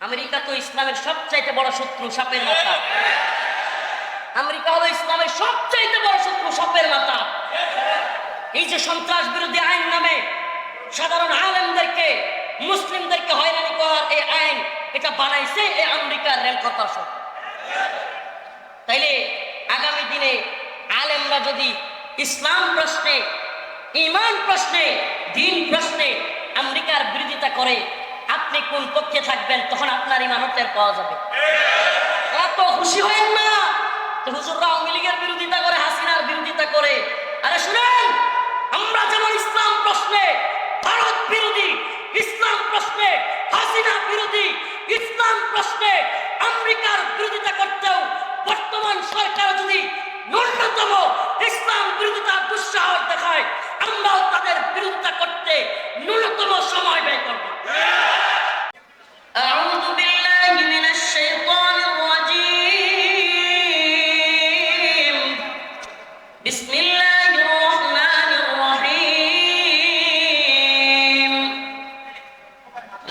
America তো ইসলামের সবচাইতে বড় শত্রু, সাপের মাথা। আমেরিকা হলো ইসলামের সবচাইতে বড় শত্রু, সাপের মাথা। এই যে সন্ত্রাস বিরোধী আইন নামে সাধারণ আলেমদেরকে, মুসলিমদেরকে হয়রানি করার এই আইন, এটা বানাইছে এই আমেরিকার রেল কর্তৃপক্ষ। তাইলে আগামী দিনে আলেমরা যদি ইসলাম প্রশ্নে, ঈমান প্রশ্নে, দ্বীন প্রশ্নে আমেরিকার বিরোধিতা করে, আপনি কোন পক্ষে থাকবেন? তখন আপনার ঈমানও টের পাওয়া যাবে। এত খুশি হয়েন না যে হুজুররা আওয়ামী লীগের বিরোধিতা করে, হাসিনার বিরোধিতা করে। আরে শুনেন, আমরা যেমন ইসলাম প্রশ্নে ভারত বিরোধী, ইসলাম প্রশ্নে হাসিনা বিরোধী, ইসলাম প্রশ্নে আমেরিকার বিরোধিতা করতেও বর্তমান সরকার যদি ন্যূনতম ইসলাম বিরোধিতার দুঃসাহস দেখায়, আমরাও তাদের বিরোধিতা করতে ন্যূনতম সময় ব্যয় করব। আউযু বিল্লাহি মিনাশ শাইতানির রাজীম। বিসমিল্লাহির রাহমানির রাহিম।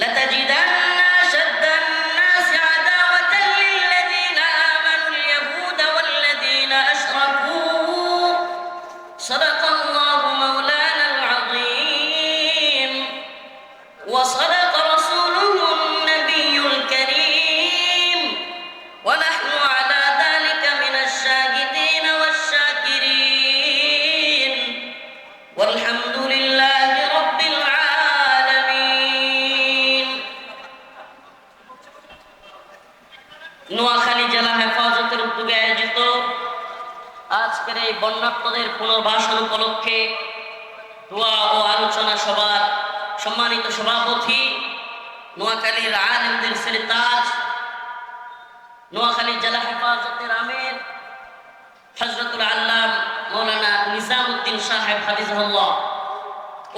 লাতাজিদান্না আশাদ্দান নাসি আদাওয়াতান লিল্লাযীনা আমানুল ইয়াহুদা ওয়াল্লাযীনা আশরাকু। সাদাকাল্লাহু মাওলানাল আযীম ওয়া সাদাকা রাসূলুহুন নাবিয়্যুল কারীম ওয়া নাহনু আলা যালিকা মিনাশ শাহিদিন ওয়াশ শাকিরিন ওয়ালহামদুলিল্লাহি রাব্বিল আলামিন। নোয়াখালী জেলা হেফাজতের উদ্যোগে আয়োজিত আজকের এই বন্যার্তদের পুনর্বাসন উপলক্ষে দোয়া ও আলোচনা সভার সম্মানিত সভাপতি, নোয়াখালীর আলেমদের ছেলে তাজ, নোয়াখালী জেলা হেফাজতের আমির হযরতুল আল্লাম মাওলানা নিজামউদ্দিন সাহেব হাফিজাহুল্লাহ,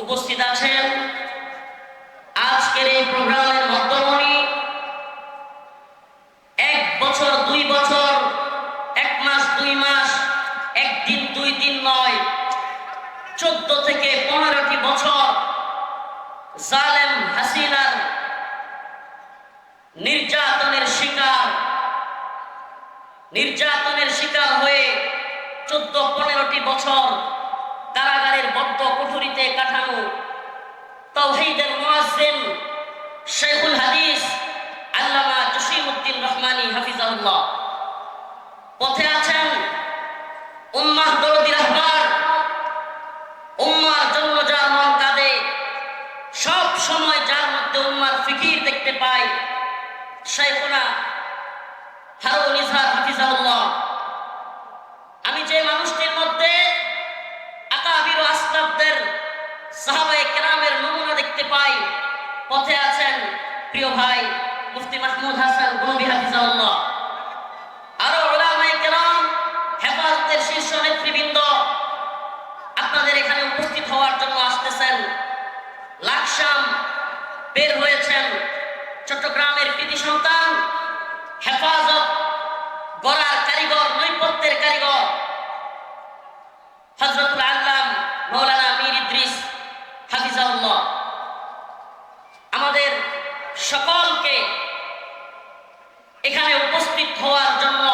উপস্থিত আছেন আজকের এই প্রোগ্রামের মধ্যমণি। 1 বছর 2 বছর, 1 মাস 2 মাস, 1 দিন 2 দিন নয়, 14 থেকে 15টি বছর জালেম হাসিনার নির্যাতনের শিকার হয়ে 14-15টি বছর কারাগারের বদ্ধ কুঠুরিতে কাটানো তাওহীদের মুয়াজ্জিন শাইখুল হাদিস আল্লামা জসিমউদ্দিন রহমানী হাফিজাহুল্লাহ পথে আছেন। উম্মাহ দরদি রাহবার, উম্মার জন্য যার মন কাঁদে, সব সময় যার মধ্যে উম্মার ফিকির দেখতে পাই, শাইখুনা হারুন ইজহার হাফিজাহুল্লাহ। আমি যে মানুষটির মধ্যে আকাবির ও আসলাফদের, সাহাবায়ে কেরামের নমুনা দেখতে পাই, পথে আছেন প্রিয় ভাই মুফতি মাহমুদ হাসান গনবী হাফিজাহুল্লাহ। আরো উলামায়ে কেরাম, হেফাজতের শীর্ষ নেতৃবৃন্দ আপনাদের এখানে উপস্থিত হওয়ার জন্য আসতেছেন। লাকসাম বের হয়েছেন চট্টগ্রামের কৃতি সন্তান, হেফাজত গড়ার কারিগর, নৈপথ্যের কারিগর হযরতুল আল্লাম মাওলানা মীর ইদ্রিস হাফিজাহুল্লাহ। আমাদের সকলকে এখানে উপস্থিত হওয়ার জন্য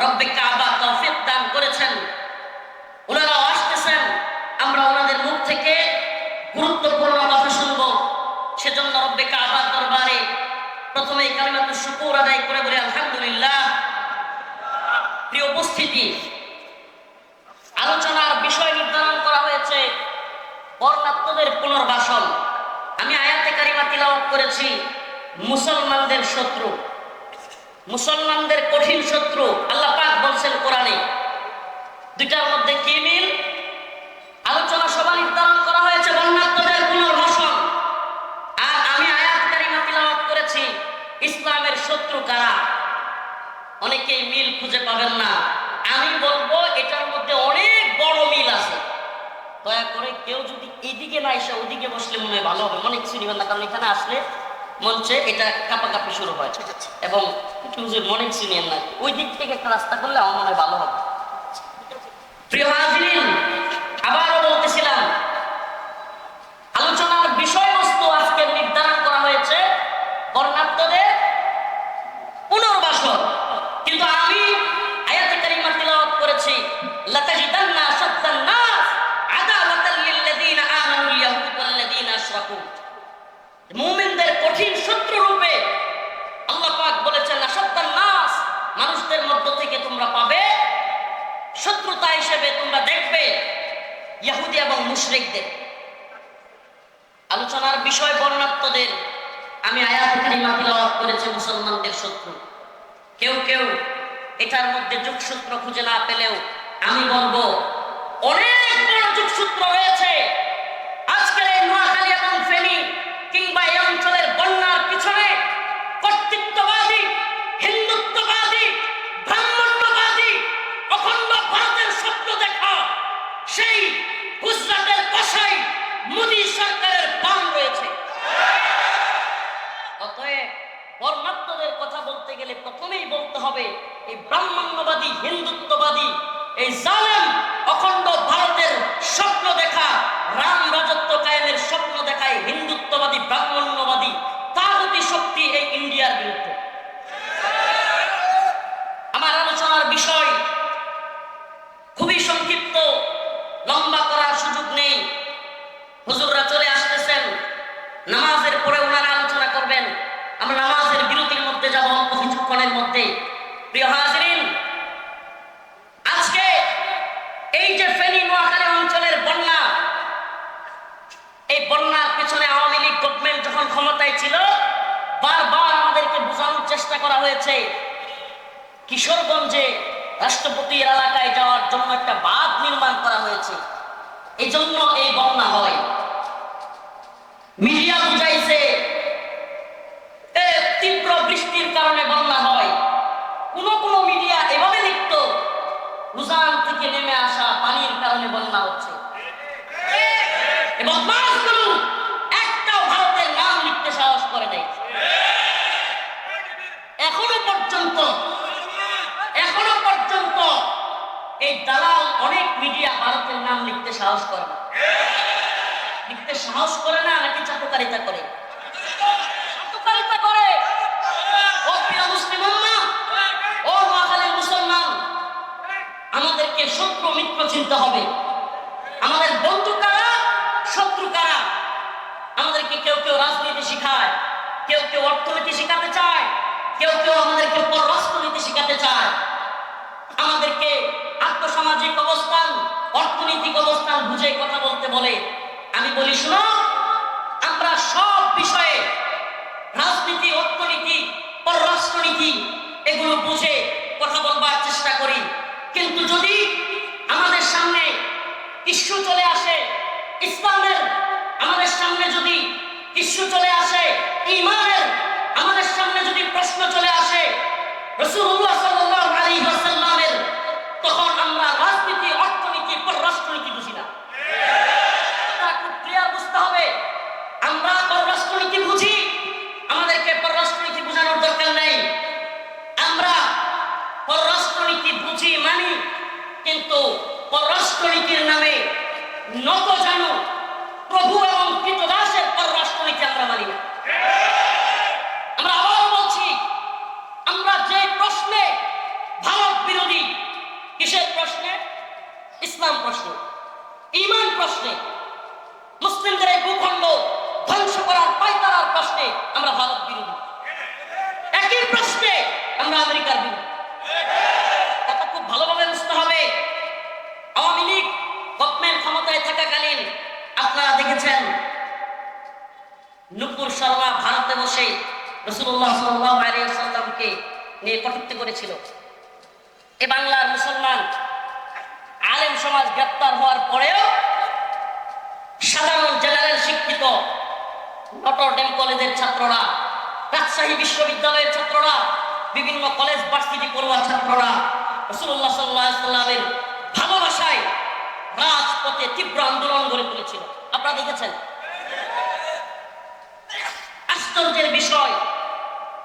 রব্বে কাবা তৌফিক দান করেছেন। ওনারাও আসতেছেন, আমরা ওনাদের মুখ থেকে গুরুত্বপূর্ণ কথা শুনব। সেজন্য রব্বে কাবার দরবারে প্রথমেই কালিমাতুশ শুকর আদায় করে বলি আলহামদুলিল্লাহ। প্রিয় উপস্থিতি, আলোচনার বিষয় নির্ধারণ করা হয়েছে বর্ণাত্মদের পুনর্বাসন। আমি আয়াতে কারিমা তিলাওয়াত করেছি, মুসলমানদের শত্রু, মুসলমানদের কঠিন শত্রু। আল্লাহ পাক বলছেন কোরআনে, দুইটার মধ্যে কি মিল? আলোচনা সভা নির্ধারণ করা হয়েছে বর্ণাত্মদের পুনর্বাসন, আর আমি আয়াত কারিমা তিলাওয়াত করেছি ইসলামের শত্রু কারা। অনেকেই মিল খুঁজে পাবেন না। আমি বলবো এটার মধ্যে অনেক বড় মিল আছে। দয়া করে কেউ যদি এদিকে না এসে ওদিকে বসলে মনে হয় ভালো হবে, মনে কিছু নিবেন না, কারণ এখানে আসলে মঞ্চে এটা কাঁপাকাঁপি শুরু হয় এবং মনে কিছু নিয়েন না। ওই দিক থেকে একটা রাস্তা করলে আমার মনে হয় ভালো হবে। প্রিয় হাজিরিন, আবারও বলতেছিলাম, আলোচনার বিষয়বস্তু আজকে নির্ধারণ করা হয়েছে বর্ণাত্মদের মধ্য থেকে তোমরা পাবে শত্রুতা হিসেবে তোমরা দেখবে ইহুদি এবং মুশরিকদের। আলোচনার বিষয় বর্ণাত্মদের। আমি আয়াত কারিমা তিলাওয়াত করেছি মুসলমানদের শত্রু। কেউ কেউ এটার মধ্যে যোগসূত্র খুঁজে না পেলেও আমি বলবো অনেক বড় যোগসূত্র রয়েছে। আজকের এই নোয়াখালী এবং ফেনী কিংবা এই অঞ্চলের বন্যার পিছনে কর্তৃত্ববাদী, হিন্দুত্ববাদী, ব্রাহ্মণ্যবাদী, অখণ্ড ভারতের স্বপ্ন দেখা সেই গুজরাটের কসাই মোদী সরকারের বাম রয়েছে। অতএব বর্ণাত্মদের কথা বলতে গেলে প্রথমেই বলতে হবে এই ব্রাহ্মণ্যবাদী, হিন্দুত্ববাদী, এই জালেম অখণ্ড ভারতের স্বপ্ন দেখা, রাম রাজত্ব কায়েমের স্বপ্ন দেখায় হিন্দুত্ববাদী, ব্রাহ্মণ্যবাদী তাগুতি শক্তি এই ইন্ডিয়ার বিরুদ্ধে। আমার আলোচনার বিষয় খুবই সংক্ষিপ্ত, লম্বা করার সুযোগ নেই। হুজুররা চলে আসতেছেন, নামাজের পরে ওনারা আলোচনা করবেন। আমরা নামাজের বিরতির মধ্যে যাব অল্প কিছুক্ষণের মধ্যে। প্রিয় হাজিরিন, আজকে এই যে ফেনী নোয়াখালী অঞ্চলের বন্যা, এই বন্যার পেছনে আওয়ামী লীগ গভর্নমেন্ট যখন ক্ষমতায় ছিল বারবার আমাদেরকে বোঝানোর চেষ্টা করা হয়েছে কিশোরগঞ্জে রাষ্ট্রপতির এলাকায় যাওয়ার জন্য একটা বাঁধ নির্মাণ করা হয়েছে, এই জন্য এই বন্যা হয়। মিডিয়া বুঝাইছে তীব্র বৃষ্টির কারণে বন্যা হয়। কোন কোন মিডিয়া এভাবে লিখত উজান থেকে নেমে আসা পানির কারণে বন্যা হচ্ছে। এবং একটাও ভারতের নাম লিখতে সাহস করে নাই। এখনো পর্যন্ত এই দালাল অনেক মিডিয়া ভারতের নাম লিখতে সাহস করে না। লিখতে সাহস করে না নাকি চাটুকারিতা করে? চাটুকারিতা করে। ও প্রিয় মুসলিম উম্মাহ, ও নোয়াখালীর মুসলমান, আমাদেরকে শত্রু মিত্র চিনতে হবে। আমাদের বন্ধু কারা, শত্রু কারা। আমাদেরকে কেউ কেউ রাজনীতি শিখায়, কেউ কেউ অর্থনীতি শিখাতে চায়, কেউ কেউ আমাদেরকে পররাষ্ট্রনীতি শিখাতে চায়, আমাদেরকে আর্থসামাজিক অবস্থান, অর্থনৈতিক অবস্থান বুঝে কথা বলতে বলে। আমি বলি শোনো, আমরা সব বিষয়ে রাজনীতি, অর্থনীতি, পররাষ্ট্রনীতি এগুলো বুঝে কথা বলবার চেষ্টা করি। কিন্তু যদি আমাদের সামনে ইস্যু চলে আসে ইসলামের, আমাদের সামনে যদি ইস্যু চলে আসে ঈমানের, আমাদের সামনে যদি প্রশ্ন চলে আসে রাসূলুল্লাহ সাল্লাল্লাহু আলাইহি ওয়াসাল্লামের, তখন আমরা রাজনীতি, অর্থনীতি, পররাষ্ট্রনীতি বুঝি না। খুব ক্লিয়ার বুঝতে হবে, আমরা পররাষ্ট্রনীতি বুঝি, আমাদেরকে পররাষ্ট্রনীতি বোঝানোর দরকার নেই। আমরা পররাষ্ট্রনীতি বুঝি মানি, কিন্তু পররাষ্ট্রনীতির নামে নত জানু প্রভু এবং কৃতদাসের পররাষ্ট্রনীতি আমরা মানি না। আমরা আবার বলছি, আমরা যে প্রশ্নে ভারত বিরোধী, কিসের প্রশ্নে? ইসলাম প্রশ্ন, ঈমান প্রশ্নে, মুসলিমদের এই ভূখণ্ড ধ্বংস করার পায়তারার প্রশ্নে আমরা ভারত বিরোধী। একই প্রশ্নে আমরা আমেরিকার বিরোধী। এটা খুব ভালোভাবে বুঝতে হবে। আওয়ামী লীগ গভর্নমেন্ট ক্ষমতায় থাকাকালীন আপনারা দেখেছেন নুপুর শর্মা ভারতে বসে রাসূলুল্লাহ সাল্লাল্লাহু আলাইহি ওয়াসাল্লামকে নিয়ে কটূক্তি করেছিল। এ বাংলার মুসলমান আলেম সমাজ গ্রেপ্তার হওয়ার পরেও সাধারণ জেনারেল শিক্ষিত নটর ডেম কলেজের ছাত্ররা, রাজশাহী বিশ্ববিদ্যালয়ের ছাত্ররা, বিভিন্ন কলেজ ভার্সিটি পড়ুয়া ছাত্ররা রাসূলুল্লাহ সাল্লাল্লাহু আলাইহি ওয়াসাল্লামের ভালোবাসায় রাজপথে তীব্র আন্দোলন গড়ে তুলেছিল। আপনারা দেখেছেন। আশ্চর্যের বিষয়,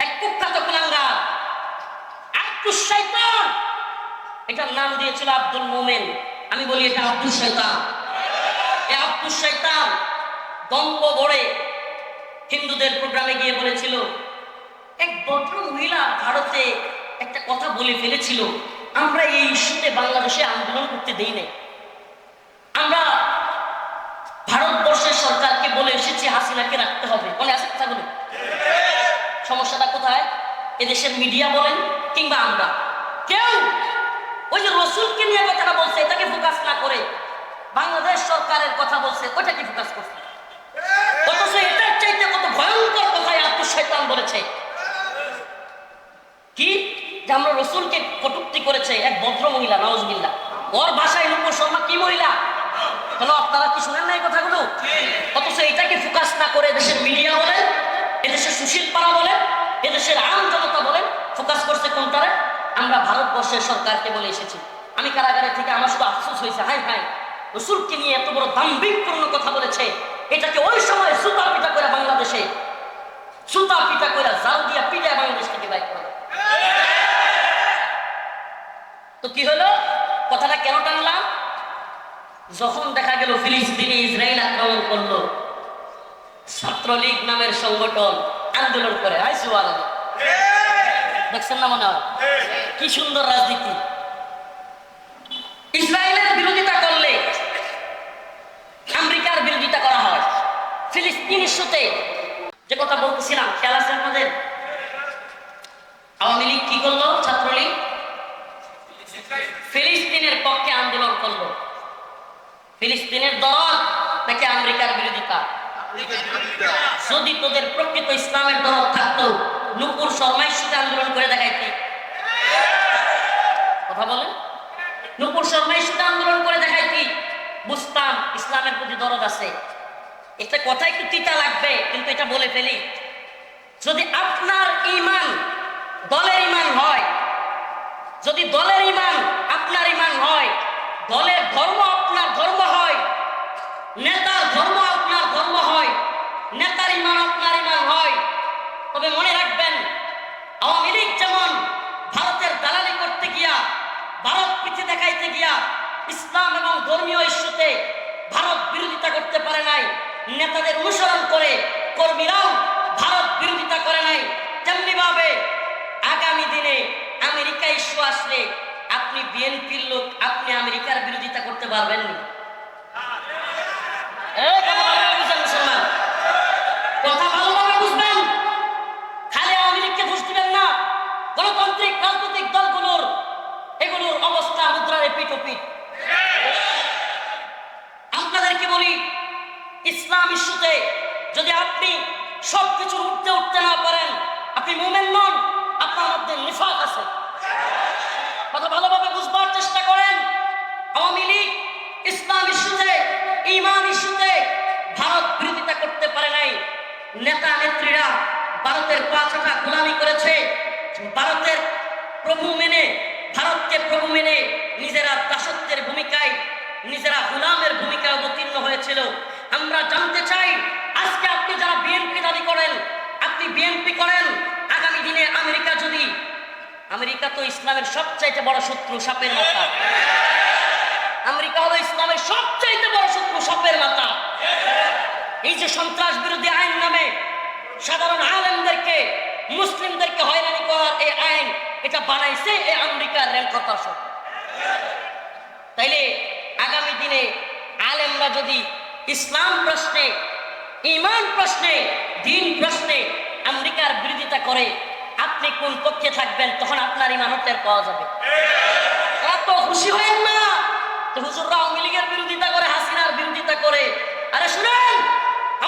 এক কুখ্যাত কুলাঙ্গার আব্দুস শয়তান, এটার নাম দিয়েছিল আব্দুল মোমেন। আমি বলি এটা আব্দুস শয়তান। এই আব্দুস শয়তান দম্ভ ভরে হিন্দুদের প্রোগ্রামে গিয়ে বলেছিল, এক ভদ্র মহিলা ভারতে একটা কথা বলে ফেলেছিল, আমরা এই ইস্যুতে বাংলাদেশে আন্দোলন করতে দেই নাই। আমরা ভারতবর্ষের সরকারকে বলে এসেছি হাসিনাকে রাখতে হবে। মনে আছে কথাগুলো? সমস্যাটা কোথায়? এদেশের মিডিয়া বলেন কিংবা আমরা, কেউ ওই যে রসুলকে নিয়ে কথাটা বলছে এটাকে ফোকাস না করে বাংলাদেশ সরকারের কথা বলছে ওটাকে ফোকাস করছে, অথচ এটার চাইতে কত ভয়ঙ্কর কথাই আব্দুস শয়তান বলেছে। কি যে আমরা রসুলকে কটূক্তি করেছে এক ভদ্র মহিলা, নাউজুবিল্লাহ। ওর ভাষায় নূপুর শর্মা কি মহিলা? কেন আপনারা কি শুনেন না এই কথাগুলো? অথচ এটাকে ফোকাস না করে দেশের মিডিয়া বলেন, এদেশের সুশীল পাড়া বলেন, এদেশের আম জনতা বলেন, ফোকাস করছে কোনটারে? আমরা ভারতবর্ষের সরকারকে বলে এসেছি। আমি কারাগারে থেকে আমার শুধু আফসোস হয়েছে, হাই হাই রসুলকে নিয়ে এত বড় দাম্ভিকপূর্ণ কথা বলেছে, এটাকে ওই সময় সুতা পিটা করে বাংলাদেশে সুতা পিটা করে জাল দিয়া পিটা বাংলাদেশ থেকে বাইক করে। তো কি হলো? কথাটা কেন টানলাম? যখন দেখা গেল ফিলিস্তিনে ইসরায়েল আক্রমণ করলো, ছাত্রলীগ নামের সংগঠন আন্দোলন করে, দেখছেন না মনে হয়? কি সুন্দর রাজনীতি। ইসরায়েলের বিরোধিতা করলে আমেরিকার বিরোধিতা করা হয়। ফিলিস্তিন ইস্যুতে যে কথা বলতেছিলাম খেয়াল আছে আপনাদের? আওয়ামী লীগ কি করলো? ছাত্রলীগ ফিলিস্তিনের পক্ষে আন্দোলন করলো। ফিলিস্তিনের দরদ নাকি আমেরিকার বিরোধিতা? যদি তোদের প্রকৃত ইসলামের দরদ থাকতো নূপুর শর্মা ইস্যুতে আন্দোলন করে দেখাইতি। কথা বলেন, নূপুর শর্মা ইস্যুতে আন্দোলন করে দেখাইতি, বুঝতাম ইসলামের প্রতি দরদ আছে। এটা কথা একটু তিতা লাগবে, কিন্তু এটা বলে ফেলি। যদি আপনার ঈমান দলের ঈমান হয়, যদি দলের ঈমান আপনার ঈমান হয়, দলের ধর্ম আপনার ধর্ম হয়, নেতার ধর্ম আপনার ধর্ম হয়, নেতার ঈমান আপনার ঈমান হয়, তবে মনে রাখবেন আওয়ামী লীগ যেমন ভারতের দালালি করতে গিয়া, ভারত পিছে দেখাইতে গিয়া ইসলাম এবং ধর্মীয় ইস্যুতে ভারত বিরোধিতা করতে পারে নাই, নেতাদের অনুসরণ করে কর্মীরাও ভারত বিরোধিতা করে নাই, তেমনি ভাবে আগামী দিনে আমেরিকা ইস্যু আসলে আপনি বিএনপির লোক, আপনি আমেরিকার বিরোধিতা করতে পারবেন না। মুসলমান কথা ভালোভাবে বুঝবেন, খালি আওয়ামী লীগকে দোষ দিবেন না। গণতান্ত্রিক রাজনৈতিক দলগুলোর এগুলোর অবস্থা মুদ্রার পিঠ। আপনাদেরকে বলি, ইসলাম ইস্যুতে যদি আপনি সবকিছু উঠতে না পারেন, আপনি মুমিন নন, আপনার মধ্যে নিফাক আছে। কথা ভালোভাবে বুঝবার চেষ্টা করেন। আওয়ামী লীগ ইসলাম ইস্যুতে, ঈমান ইস্যুতে ভারত বিরোধিতা করতে পারে নাই। নেতা নেত্রীরা ভারতের পাঁচটা গোলামি করেছে, ভারতের প্রভু মেনে, ভারতকে প্রভু মেনে নিজেরা দাসত্বের ভূমিকায়, নিজেরা গোলামের ভূমিকায় অবতীর্ণ হয়েছিল। আমরা জানতে চাই, আজকে আপনি যারা বিএনপি দাবি করেন, আপনি বিএনপি করেন, আগামী দিনে আমেরিকা যদি, আমেরিকা তো ইসলামের সবচাইতে বড় শত্রু, সাপের মাথা। আমেরিকা হলো ইসলামের সবচাইতে বড় শত্রু, সাপের মাথা। এই যে সন্ত্রাস বিরোধী আইন নামে সাধারণ আলেমদেরকে, মুসলিমদেরকে হয়রানি করার এই আইন, এটা বানাইছে এই আমেরিকার রেল প্রশাসন। তাইলে আগামী দিনে আলেমরা যদি ইসলাম প্রশ্নে, ঈমান প্রশ্নে, দ্বীন প্রশ্নে আমেরিকার বিরোধিতা করে, আপনি কোন পক্ষে থাকবেন? তখন আপনার ঈমানত টের পাওয়া যাবে। এত খুশি হয়েন না যে হুজুররা আওয়ামী লীগের বিরোধিতা করে, হাসিনার বিরোধিতা করে। আরে শুনেন,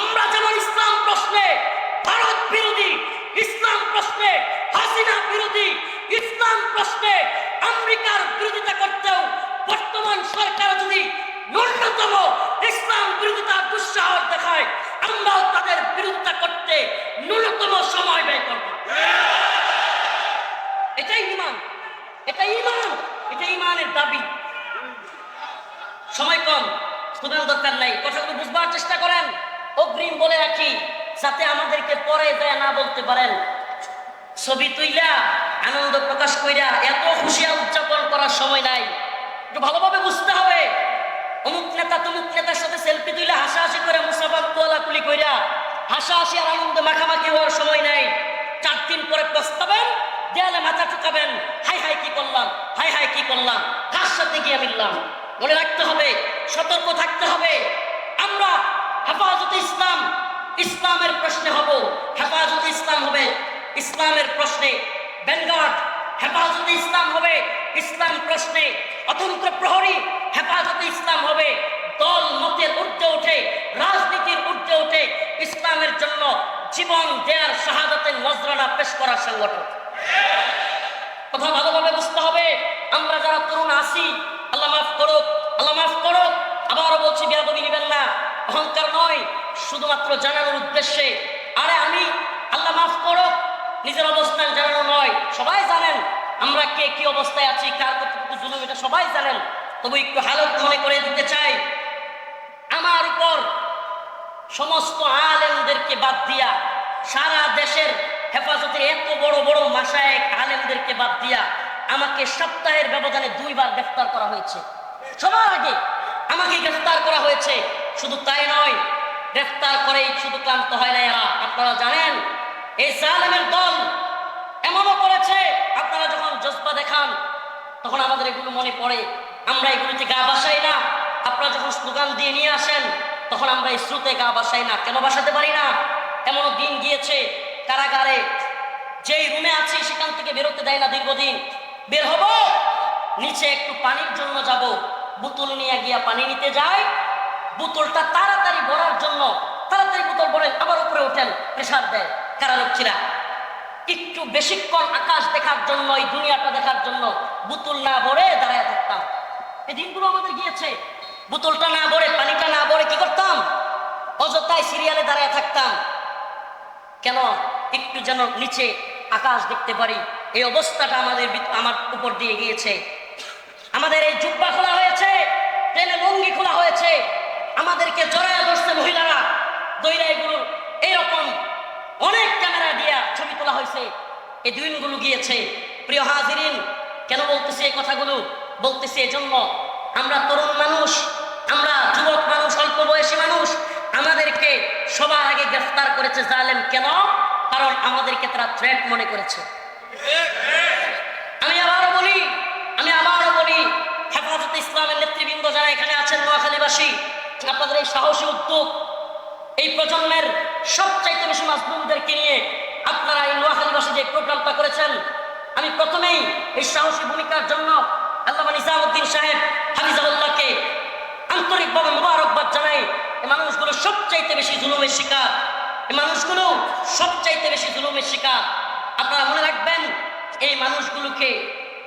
আমরা যেমন ইসলাম প্রশ্নে ভারত বিরোধী, ইসলাম প্রশ্নে হাসিনা বিরোধী, ইসলাম প্রশ্নে আমেরিকার বিরোধিতা করতেও বর্তমান সরকার যদি ন্যূনতম ইসলাম বিরোধিতার দুঃসাহস দেখায়, আমরাও তাদের বিরোধিতা করতে ন্যূনতম সময় ব্যয় করব। এটাই ঈমান, এটা ঈমান, এটা ঈমানের দাবি। সময় কম, শুধু দরকার নাই, কথাগুলো বুঝবার চেষ্টা করেন। অগ্রিম বলে রাখি, যাতে আমাদেরকে পরে যায় না বলতে পারেন, ছবি তুইলা আনন্দ প্রকাশ কইরা এত খুশি উদযাপন করার সময় নাই। একটু ভালোভাবে বুঝতে হবে, অমুক নেতা তমুক নেতার সাথে সেলফি তুইলা হাসাহাসি করে, মুসাফা কোলাকুলি কইরা হাসাহাসি আর আনন্দ মাখামাখি হওয়ার সময় নাই। 4 দিন পরে পস্তাবেন, দেয়ালে মাথা ঠুকাবেন, হাই হাই কি করলাম, হাই হাই কি করলাম, কার সাথে গিয়ে মিললাম। মনে রাখতে হবে, সতর্ক থাকতে হবে। আমরা হেফাজতে ইসলাম, ইসলামের প্রশ্নে হব, হেফাজতে ইসলাম হবে ইসলামের প্রশ্নে। ভ্যানগার্ড হেফাজতে ইসলাম হবে ইসলাম প্রশ্নে অতন্ত্র প্রহরী, হেফাজতে ইসলাম হবে দল মতের ঊর্ধ্বে ওঠে, রাজনীতির ঊর্ধ্বে ওঠে, ইসলামের জন্য জীবন দেয়ার শাহাদাতের নজরানা পেশ করার সংগঠন। কথা ভালোভাবে বুঝতে হবে। আমরা যারা তরুণ আছি, আল্লাহ মাফ করুক, আল্লাহ মাফ করুক, আবারও বলছি বেয়াদবি নিবেন না, অহংকার নয়, শুধুমাত্র জানানোর উদ্দেশ্যে। আরে আমি আল্লাহ মাফ করুক নিজের অবস্থান জানানো নয়, সবাই জানেন আমরা কে কি অবস্থায় আছি, কার কতটুকু জুলুম, এটা সবাই জানেন। তবু একটু হালত মনে করে দিতে চাই, আমার উপর সমস্ত আলেমদেরকে বাদ দিয়া, সারা দেশের হেফাজতের এত বড় বড় মাশায়েখ আলেমদেরকে বাদ দিয়া আমাকে সপ্তাহের ব্যবধানে 2 বার গ্রেফতার করা হয়েছে। সবার আগে আমাকে গ্রেফতার করা হয়েছে। শুধু তাই নয়, গ্রেফতার করেই শুধু ক্লান্ত হয় না এরা। আপনারা জানেন এই জালেমের দল এমনও করেছে, আপনারা যখন জজবা দেখান তখন আমাদের এগুলো মনে পড়ে, আমরা এগুলোতে গা বাসাই না। আপনারা যখন স্লোগান দিয়ে নিয়ে আসেন তখন আমরা এই স্রোতে গা বাসাই না। কেন বাসাতে পারি না? এমনও দিন গিয়েছে কারাগারে যেই রুমে আছি সেখান থেকে বেরোতে দেয় না দীর্ঘদিন। বের হব, নিচে একটু পানির জন্য যাব, বোতল নিয়ে গিয়া পানি নিতে যায়, বোতলটা তাড়াতাড়ি ভরার জন্য তাড়াতাড়ি বোতল ভরে আবার উপরে ওঠেন, প্রেসার দেয় কারারক্ষীরা। একটু বেশিক্ষণ আকাশ দেখার জন্য, এই দুনিয়াটা দেখার জন্য বোতল না ভরে দাঁড়ায় থাকতাম। এই দিনগুলো আমাদের গিয়েছে। বোতলটা না ভরে, পানিটা না ভরে কি করতাম? অযথায় সিরিয়ালে দাঁড়ায় থাকতাম। কেন? একটু যেন নিচে আকাশ দেখতে পারি। এই অবস্থাটা আমার উপর দিয়ে গিয়েছে। আমাদের এই জুব্বা খোলা হয়েছে, ট্রেনে লুঙ্গি খোলা হয়েছে, আমাদেরকে জড়ায় ধরছে মহিলারা, দইরা এগুলো এইরকম অনেক ক্যামেরা দিয়া ছবি তোলা হয়েছে। এই দিনগুলো গিয়েছে। প্রিয় হাজিরিন, কেন বলতেছি এই কথাগুলো? বলতেছি এজন্য, আমরা তরুণ মানুষ, আমরা যুবক মানুষ, অল্প বয়সী মানুষ, আমাদেরকে সবার আগে গ্রেফতার করেছে জালেম। কেন? কারণ আমাদেরকে তারা থ্রেট মনে করেছে। আমি আবারও বলি, হেফাজতে ইসলামের নেতৃবৃন্দ যারা এখানে আছেন, নোয়াখালীবাসী, আপনাদের এই সাহসী উদ্যোগ, এই প্রজন্মের সবচাইতে বেশি মাজলুমদেরকে নিয়ে আপনারা এই নোয়াখালীবাসী যে প্রোগ্রামটা করেছেন, আমি প্রথমেই এই সাহসী ভূমিকার জন্য আল্লামা নিজামউদ্দিন সাহেব হাফিজাহুল্লাহকে আন্তরিকভাবে মোবারকবাদ জানাই। এই মানুষগুলো সবচাইতে বেশি জুলুমের শিকার, এই মানুষগুলো সবচাইতে বেশি জুলুমের শিকার। আপনারা মনে রাখবেন, এই মানুষগুলোকে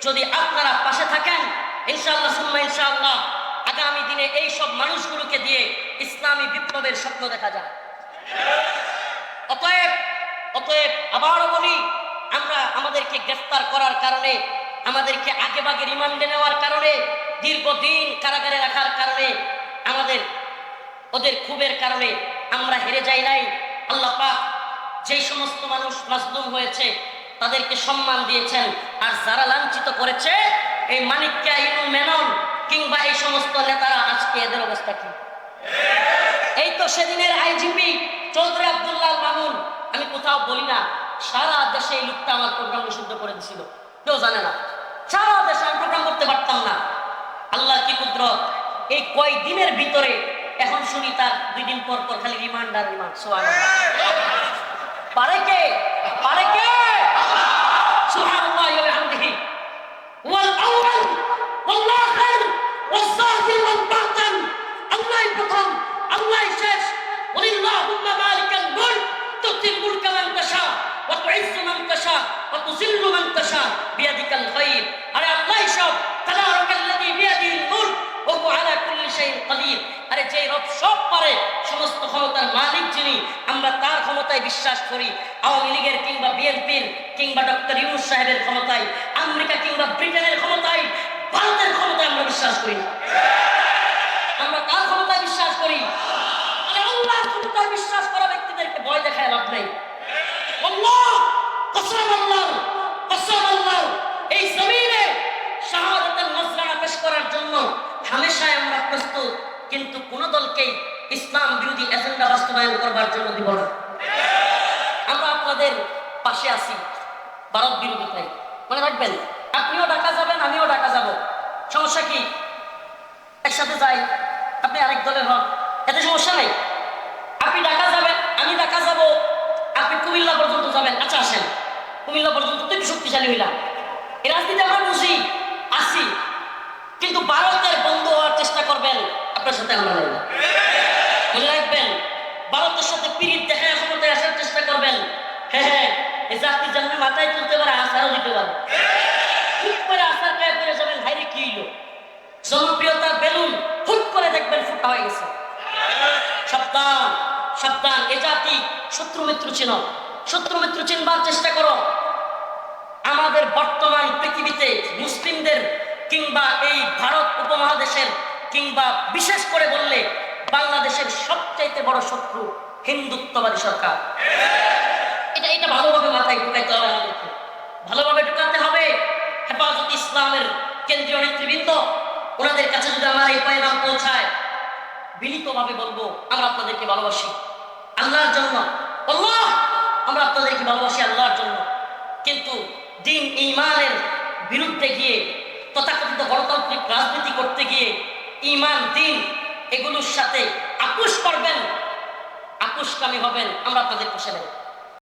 যদি আপনারা পাশে থাকেন, ইনশাআল্লাহ সুম্মা ইনশাআল্লাহ আগামী দিনে এই সব মানুষগুলোকে দিয়ে ইসলামী বিপ্লবের স্বপ্ন দেখা যায়। অতএব আবারও বলি, আমরা আমাদেরকে গ্রেফতার করার কারণে, আমাদেরকে আগে ভাগে রিমান্ডে নেওয়ার কারণে, দীর্ঘদিন কারাগারে রাখার কারণে, ওদের ক্ষোভের কারণে আমরা হেরে যাই নাই। আল্লাহ পাক যেই সমস্ত মানুষ মাজলুম হয়েছে তাদেরকে সম্মান দিয়েছেন, আর যারা লাঞ্ছিত করেছে, এই মানিক্কা, ইনু মেনন কিংবা এই সমস্ত নেতারা, আজকে এদের অবস্থা কি? এই তো সেদিনের আইজিপি চৌধুরী আব্দুল্লাহ মামুন, আমি কোথাও বলি না, সারা দেশে এই লোকটা আমার প্রোগ্রাম নিষিদ্ধ করে দিছিল, কেউ জানে না। সারা দেশে আমি প্রোগ্রাম করতে পারতাম না। আল্লাহ কি কুদরত, এই কয়েকদিনের ভিতরে এখন শুনি তার 2 দিন পর পর খালি রিমান্ড আর রিমান্ড। সুবহানাল্লাহ। পারে কে? সুবহানাল্লাহ ওয়া বিহামদিহি ওয়াল আউয়াল ওয়াল আখির ওয়াস যাহির ওয়াল বাতিন। আল্লাহই প্রথম, আল্লাহই শেষ। ওয়ালিল্লাহুম্মা মালিকাল মুলক তুতিল মুলকা মান তাশা ওয়া তুইজ্জু মান তাশা ওয়া তুযিল্লু মান তাশা বিয়াদিকাল খায়র। আরে আল্লাহই সব। তাবারাকাল্লাযী বিয়াদিহিল মুলক ওয়া হুয়া আলা কুল্লি শাইইন কাদির। আরে যে রব সব পারে, সমস্ত ক্ষমতার মালিক যিনি, আমরা তার ক্ষমতায় বিশ্বাস করি। আওয়ামী লীগের কিংবা বিএনপির কিংবা ডক্টর ইউনূস সাহেবের ক্ষমতায়, আমেরিকা কিংবা ব্রিটেনের ক্ষমতায়, ভারতের ক্ষমতায় আমরা বিশ্বাস করি না। আমরা কার ক্ষমতায় বিশ্বাস করি? আল্লাহর ক্ষমতায় বিশ্বাস করা ব্যক্তিদেরকে ভয় দেখায় লাভ নেই। আল্লাহ কসম, আল্লাহ এই জমিনে শাহাদাতের নজরানা পেশ করার জন্য হামেশাই আমরা প্রস্তুত, কিন্তু কোন দলকেই ইসলাম বিরোধী এজেন্ডা বাস্তবায়ন করবার জন্য দিব না। আমরা আপনাদের পাশে আছি ভারত বিরোধিতায়, মনে রাখবেন। আপনিও ঢাকা যাবেন, আমিও ঢাকা যাব, সমস্যা কি? একসাথে যাই, আপনি আরেক দলের হন, এতে সমস্যা নেই। আপনি ঢাকা যাবেন, আমি ঢাকা যাব, আপনি কুমিল্লা পর্যন্ত যাবেন, আচ্ছা আসেন, কুমিল্লা পর্যন্ত তো একটু শক্তিশালী হইলাম, এই রাজনীতি আমরা বুঝি, আসি, কিন্তু ভারতের বন্ধু হওয়ার চেষ্টা করবেন, আপনার সাথে আমরা নেই। মনে রাখবেন, ভারতের সাথে পিরিত দেখা ক্ষমতায় আসার চেষ্টা করবেন, হ্যাঁ হ্যাঁ, এই জাতি যেমন মাথায় তুলতে পারে, আসারও দিতে পারে। হুট করে আসার গায়ে পেরে যাবেন, ভাইরে কি হইল, জনপ্রিয়তার বেলুন হুট করে দেখবেন ফুটা হয়ে গেছে। সাবধান, সাবধান, এ জাতি শত্রু মিত্র চিনো, শত্রু মিত্র চিনবার চেষ্টা করো। আমাদের বর্তমান পৃথিবীতে মুসলিমদের কিংবা এই ভারত উপমহাদেশের কিংবা বিশেষ করে বললে বাংলাদেশের সবচাইতে বড় শত্রু হিন্দুত্ববাদী সরকার। এটা এটা ভালোভাবে মাথায় ঢুকাইতে হবে আমাদেরকে, ভালোভাবে ঢুকাতে হবে। হেফাজত ইসলামের কেন্দ্রীয় নেতৃবৃন্দ, ওনাদের কাছে যদি আমার এই পয়গাম পৌঁছায়, বিনীতভাবে বলবো আমরা আপনাদেরকে ভালোবাসি আল্লাহর জন্য। আল্লাহ, আমরা আপনাদেরকে ভালোবাসি আল্লাহর জন্য। কিন্তু দিন ঈমানের বিরুদ্ধে গিয়ে তথাকথিত গণতান্ত্রিক রাজনীতি করতে গিয়ে ঈমান দিন এগুলোর সাথে আপোষ করবেন, আপোষকামী হবেন, আমরা আপনাদের পাশে নেব।